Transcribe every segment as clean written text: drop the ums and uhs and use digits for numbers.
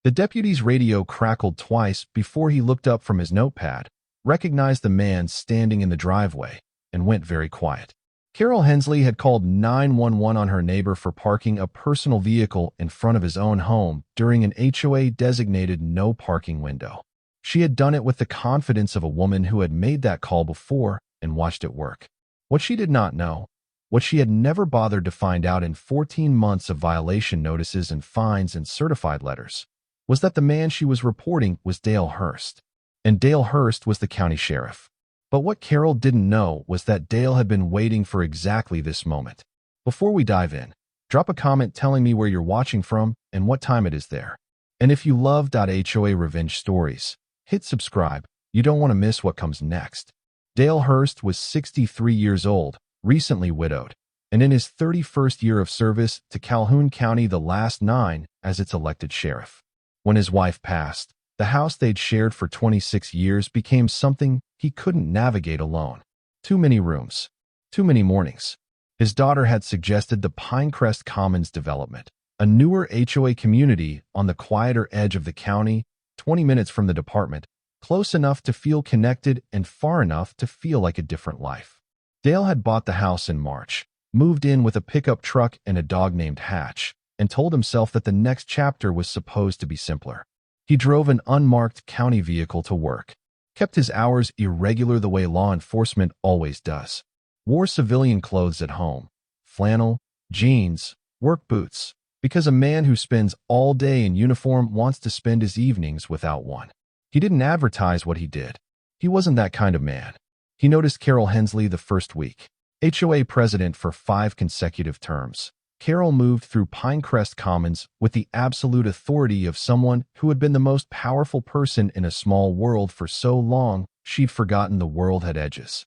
The deputy's radio crackled twice before he looked up from his notepad, recognized the man standing in the driveway, and went very quiet. Carol Hensley had called 911 on her neighbor for parking a personal vehicle in front of his own home during an HOA-designated no parking window. She had done it with the confidence of a woman who had made that call before and watched it work. What she did not know, what she had never bothered to find out in 14 months of violation notices and fines and certified letters, was that the man she was reporting was Dale Hurst. And Dale Hurst was the county sheriff. But what Carol didn't know was that Dale had been waiting for exactly this moment. Before we dive in, drop a comment telling me where you're watching from and what time it is there. And if you love HOA Revenge Stories, hit subscribe. You don't want to miss what comes next. Dale Hurst was 63 years old, recently widowed, and in his 31st year of service to Calhoun County, the last 9 as its elected sheriff. When his wife passed, the house they'd shared for 26 years became something he couldn't navigate alone. Too many rooms. Too many mornings. His daughter had suggested the Pinecrest Commons development, a newer HOA community on the quieter edge of the county, 20 minutes from the department, close enough to feel connected and far enough to feel like a different life. Dale had bought the house in March, moved in with a pickup truck and a dog named Hatch, and told himself that the next chapter was supposed to be simpler. He drove an unmarked county vehicle to work, kept his hours irregular the way law enforcement always does, wore civilian clothes at home, flannel, jeans, work boots, because a man who spends all day in uniform wants to spend his evenings without one. He didn't advertise what he did. He wasn't that kind of man. He noticed Carol Hensley the first week, HOA president for 5 consecutive terms. Carol moved through Pinecrest Commons with the absolute authority of someone who had been the most powerful person in a small world for so long she'd forgotten the world had edges.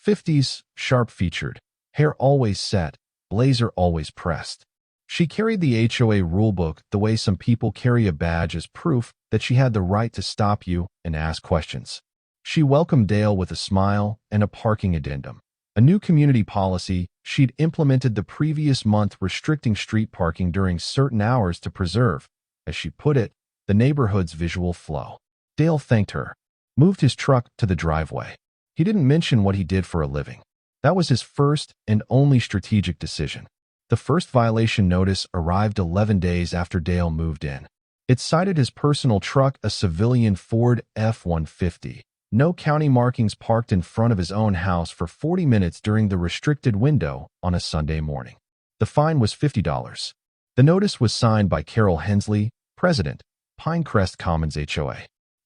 50s, sharp-featured, hair always set, blazer always pressed. She carried the HOA rulebook the way some people carry a badge as proof that she had the right to stop you and ask questions. She welcomed Dale with a smile and a parking addendum, a new community policy she'd implemented the previous month restricting street parking during certain hours to preserve, as she put it, the neighborhood's visual flow. Dale thanked her, moved his truck to the driveway. He didn't mention what he did for a living. That was his first and only strategic decision. The first violation notice arrived 11 days after Dale moved in. It cited his personal truck, a civilian Ford F-150. No county markings, parked in front of his own house for 40 minutes during the restricted window on a Sunday morning. The fine was $50. The notice was signed by Carol Hensley, president, Pinecrest Commons HOA.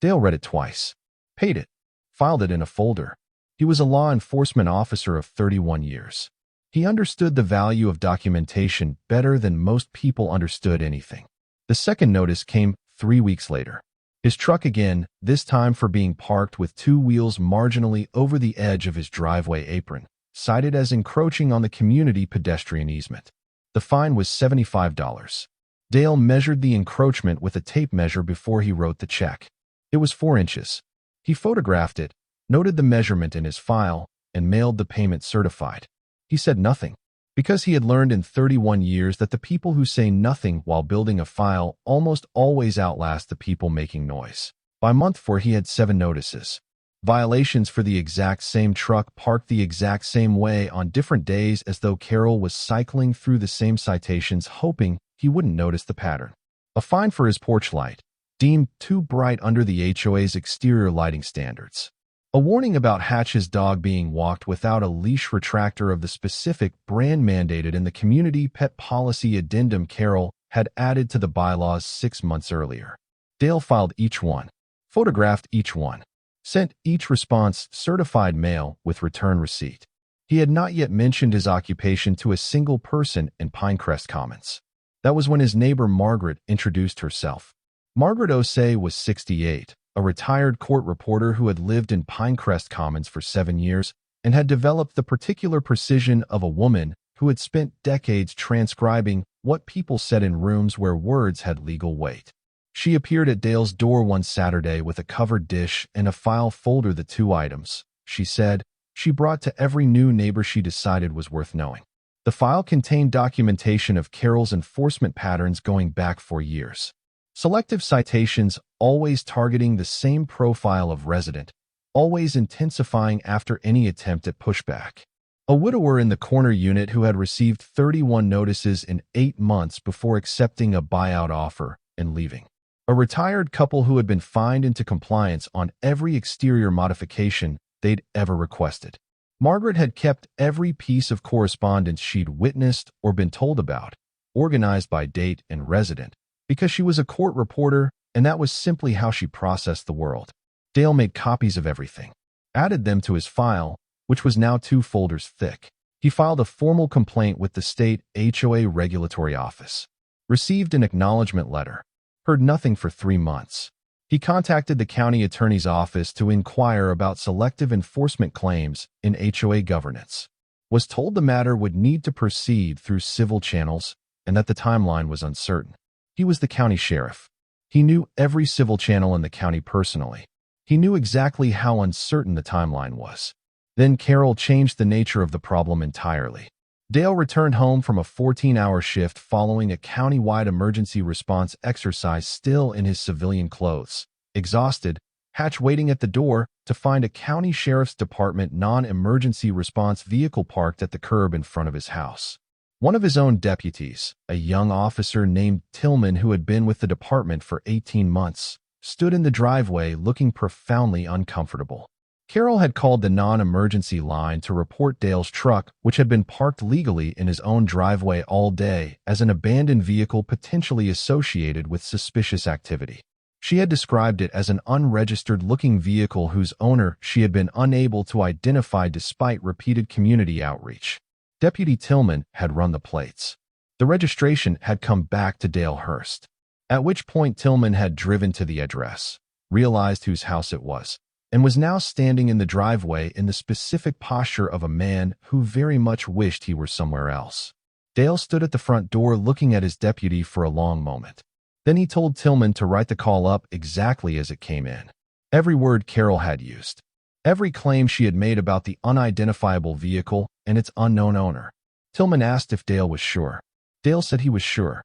Dale read it twice, paid it, filed it in a folder. He was a law enforcement officer of 31 years. He understood the value of documentation better than most people understood anything. The second notice came 3 weeks later. His truck again, this time for being parked with 2 wheels marginally over the edge of his driveway apron, cited as encroaching on the community pedestrian easement. The fine was $75. Dale measured the encroachment with a tape measure before he wrote the check. It was 4 inches. He photographed it, noted the measurement in his file, and mailed the payment certified. He said nothing, because he had learned in 31 years that the people who say nothing while building a file almost always outlast the people making noise. By month 4, he had 7 notices. Violations for the exact same truck parked the exact same way on different days, as though Carol was cycling through the same citations hoping he wouldn't notice the pattern. A fine for his porch light, deemed too bright under the HOA's exterior lighting standards. A warning about Hatch's dog being walked without a leash retractor of the specific brand mandated in the community pet policy addendum Carol had added to the bylaws 6 months earlier. Dale filed each one, photographed each one, sent each response certified mail with return receipt. He had not yet mentioned his occupation to a single person in Pinecrest Commons. That was when his neighbor Margaret introduced herself. Margaret Osei was 68, a retired court reporter who had lived in Pinecrest Commons for 7 years and had developed the particular precision of a woman who had spent decades transcribing what people said in rooms where words had legal weight. She appeared at Dale's door one Saturday with a covered dish and a file folder. The 2 items, she said, she brought to every new neighbor she decided was worth knowing. The file contained documentation of Carol's enforcement patterns going back 4 years. Selective citations, always targeting the same profile of resident, always intensifying after any attempt at pushback. A widower in the corner unit who had received 31 notices in 8 months before accepting a buyout offer and leaving. A retired couple who had been fined into compliance on every exterior modification they'd ever requested. Margaret had kept every piece of correspondence she'd witnessed or been told about, organized by date and resident, because she was a court reporter, and that was simply how she processed the world. Dale made copies of everything, added them to his file, which was now 2 folders thick. He filed a formal complaint with the state HOA regulatory office, received an acknowledgement letter, heard nothing for 3 months. He contacted the county attorney's office to inquire about selective enforcement claims in HOA governance, was told the matter would need to proceed through civil channels and that the timeline was uncertain. He was the county sheriff. He knew every civil channel in the county personally. He knew exactly how uncertain the timeline was. Then Carol changed the nature of the problem entirely. Dale returned home from a 14-hour shift following a county-wide emergency response exercise, still in his civilian clothes. Exhausted, Hatch waiting at the door to find a county sheriff's department non-emergency response vehicle parked at the curb in front of his house. One of his own deputies, a young officer named Tillman who had been with the department for 18 months, stood in the driveway looking profoundly uncomfortable. Carol had called the non-emergency line to report Dale's truck, which had been parked legally in his own driveway all day, as an abandoned vehicle potentially associated with suspicious activity. She had described it as an unregistered-looking vehicle whose owner she had been unable to identify despite repeated community outreach. Deputy Tillman had run the plates. The registration had come back to Dale Hurst, at which point Tillman had driven to the address, realized whose house it was, and was now standing in the driveway in the specific posture of a man who very much wished he were somewhere else. Dale stood at the front door looking at his deputy for a long moment. Then he told Tillman to write the call up exactly as it came in. Every word Carol had used. Every claim she had made about the unidentifiable vehicle and its unknown owner. Tillman asked if Dale was sure. Dale said he was sure.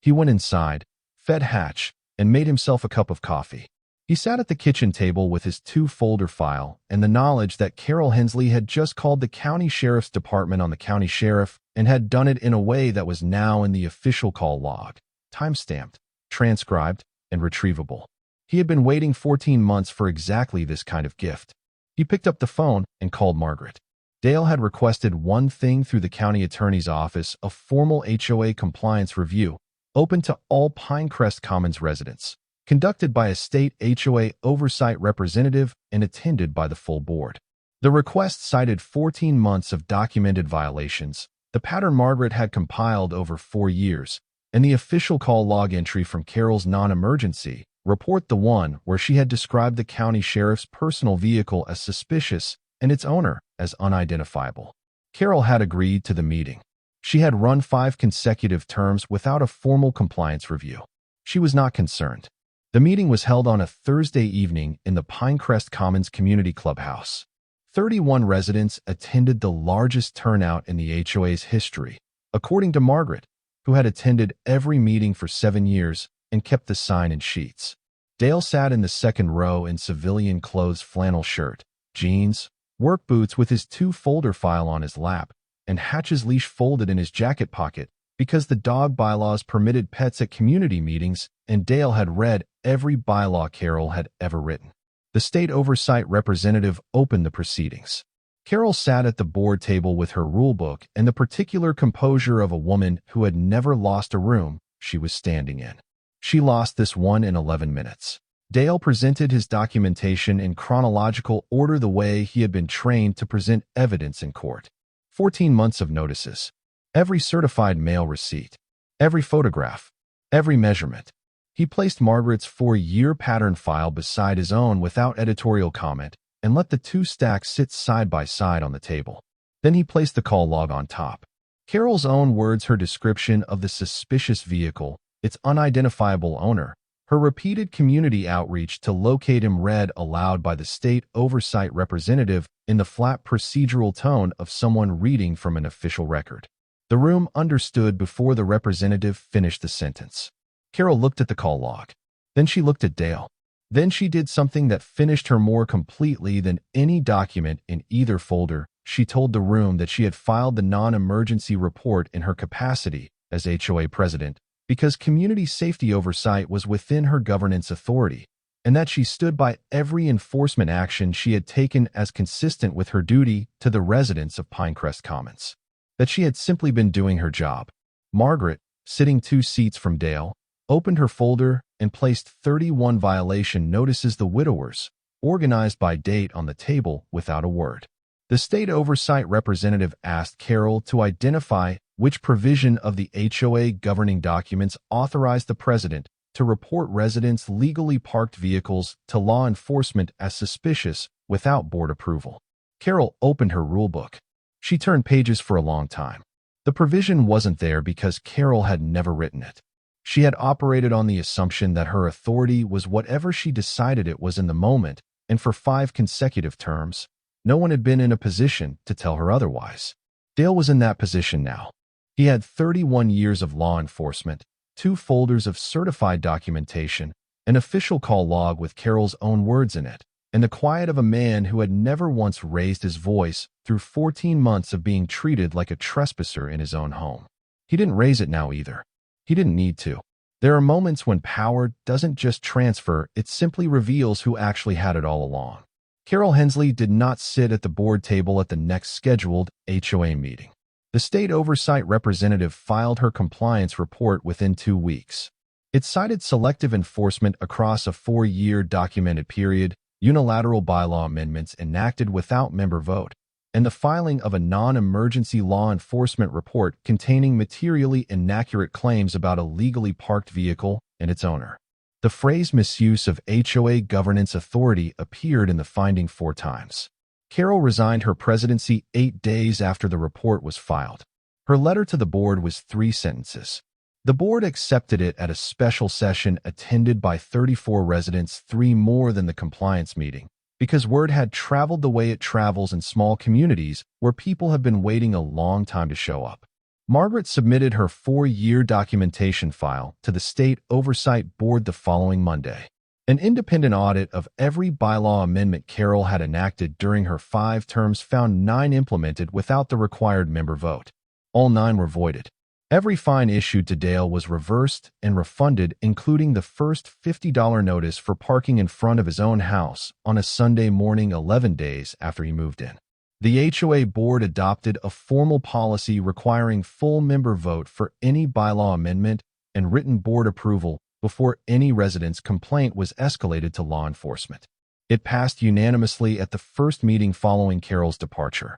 He went inside, fed Hatch, and made himself a cup of coffee. He sat at the kitchen table with his 2-folder file and the knowledge that Carol Hensley had just called the county sheriff's department on the county sheriff and had done it in a way that was now in the official call log, time-stamped, transcribed, and retrievable. He had been waiting 14 months for exactly this kind of gift. He picked up the phone and called Margaret. Dale had requested one thing through the county attorney's office, a formal HOA compliance review, open to all Pinecrest Commons residents, conducted by a state HOA oversight representative and attended by the full board. The request cited 14 months of documented violations, the pattern Margaret had compiled over 4 years, and the official call log entry from Carol's non-emergency report, the one where she had described the county sheriff's personal vehicle as suspicious and its owner as unidentifiable. Carol had agreed to the meeting. She had run 5 consecutive terms without a formal compliance review. She was not concerned. The meeting was held on a Thursday evening in the Pinecrest Commons Community Clubhouse. 31 residents attended, the largest turnout in the HOA's history, according to Margaret, who had attended every meeting for 7 years and kept the sign in sheets. Dale sat in the second row in civilian clothes, flannel shirt, jeans, work boots, with his 2-folder file on his lap, and Hatch's leash folded in his jacket pocket because the dog bylaws permitted pets at community meetings, and Dale had read every bylaw Carol had ever written. The state oversight representative opened the proceedings. Carol sat at the board table with her rulebook and the particular composure of a woman who had never lost a room she was standing in. She lost this one in 11 minutes. Dale presented his documentation in chronological order, the way he had been trained to present evidence in court. 14 months of notices, every certified mail receipt, every photograph, every measurement. He placed Margaret's 4-year pattern file beside his own without editorial comment and let the 2 stacks sit side by side on the table. Then he placed the call log on top. Carol's own words, her description of the suspicious vehicle, its unidentifiable owner, her repeated community outreach to locate him, read aloud by the state oversight representative in the flat procedural tone of someone reading from an official record. The room understood before the representative finished the sentence. Carol looked at the call log. Then she looked at Dale. Then she did something that finished her more completely than any document in either folder. She told the room that she had filed the non-emergency report in her capacity as HOA president because community safety oversight was within her governance authority, and that she stood by every enforcement action she had taken as consistent with her duty to the residents of Pinecrest Commons. That she had simply been doing her job. Margaret, sitting 2 seats from Dale, opened her folder and placed 31 violation notices the widowers, organized by date, on the table without a word. The state oversight representative asked Carol to identify which provision of the HOA governing documents authorized the president to report residents' legally parked vehicles to law enforcement as suspicious without board approval. Carol opened her rulebook. She turned pages for a long time. The provision wasn't there because Carol had never written it. She had operated on the assumption that her authority was whatever she decided it was in the moment, and for 5 consecutive terms, no one had been in a position to tell her otherwise. Dale was in that position now. He had 31 years of law enforcement, 2 folders of certified documentation, an official call log with Carol's own words in it, and the quiet of a man who had never once raised his voice through 14 months of being treated like a trespasser in his own home. He didn't raise it now either. He didn't need to. There are moments when power doesn't just transfer, it simply reveals who actually had it all along. Carol Hensley did not sit at the board table at the next scheduled HOA meeting. The state oversight representative filed her compliance report within 2 weeks. It cited selective enforcement across a 4-year documented period, unilateral bylaw amendments enacted without member vote, and the filing of a non-emergency law enforcement report containing materially inaccurate claims about a legally parked vehicle and its owner. The phrase misuse of HOA governance authority appeared in the finding 4 times. Carol resigned her presidency 8 days after the report was filed. Her letter to the board was 3 sentences. The board accepted it at a special session attended by 34 residents, 3 more than the compliance meeting, because word had traveled the way it travels in small communities where people have been waiting a long time to show up. Margaret submitted her 4-year documentation file to the State Oversight Board the following Monday. An independent audit of every bylaw amendment Carol had enacted during her 5 terms found 9 implemented without the required member vote. All 9 were voided. Every fine issued to Dale was reversed and refunded, including the first $50 notice for parking in front of his own house on a Sunday morning 11 days after he moved in. The HOA board adopted a formal policy requiring full member vote for any bylaw amendment and written board approval before any resident's complaint was escalated to law enforcement. It passed unanimously at the first meeting following Carol's departure.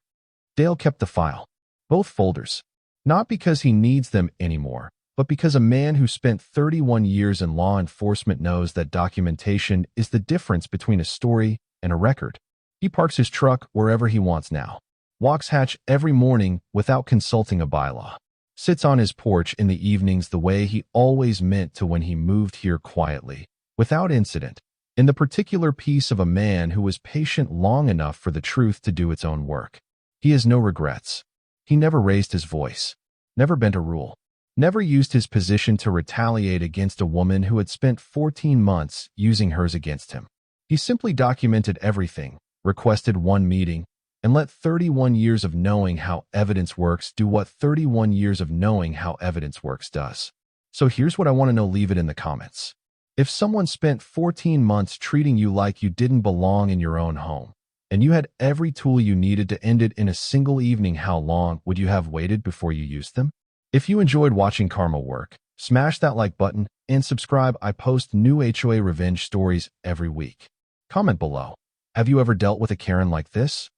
Dale kept the file, both folders, not because he needs them anymore, but because a man who spent 31 years in law enforcement knows that documentation is the difference between a story and a record. He parks his truck wherever he wants now, walks hatch every morning without consulting a bylaw, sits on his porch in the evenings the way he always meant to when he moved here quietly, without incident, in the particular piece of a man who was patient long enough for the truth to do its own work. He has no regrets. He never raised his voice, never bent a rule, never used his position to retaliate against a woman who had spent 14 months using hers against him. He simply documented everything, requested 1 meeting, and let 31 years of knowing how evidence works do what 31 years of knowing how evidence works does. So here's what I want to know. Leave it in the comments. If someone spent 14 months treating you like you didn't belong in your own home, and you had every tool you needed to end it in a single evening, how long would you have waited before you used them? If you enjoyed watching karma work, smash that like button and subscribe. I post new HOA revenge stories every week. Comment below. Have you ever dealt with a Karen like this?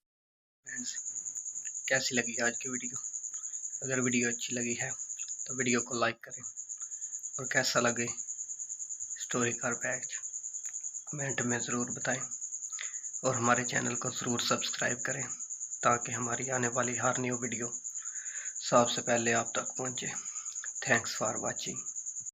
कैसी लगी आज की video? अगर video अच्छी लगी है तो video को लाइक करें और कैसा लगे स्टोरी का पैच कमेंट में ज़रूर बताएं और हमारे चैनल को ज़रूर सब्सक्राइब करें ताकि हमारी आने वाली हर न्यू वीडियो सबसे पहले आप तक पहुंचे। Thanks for watching.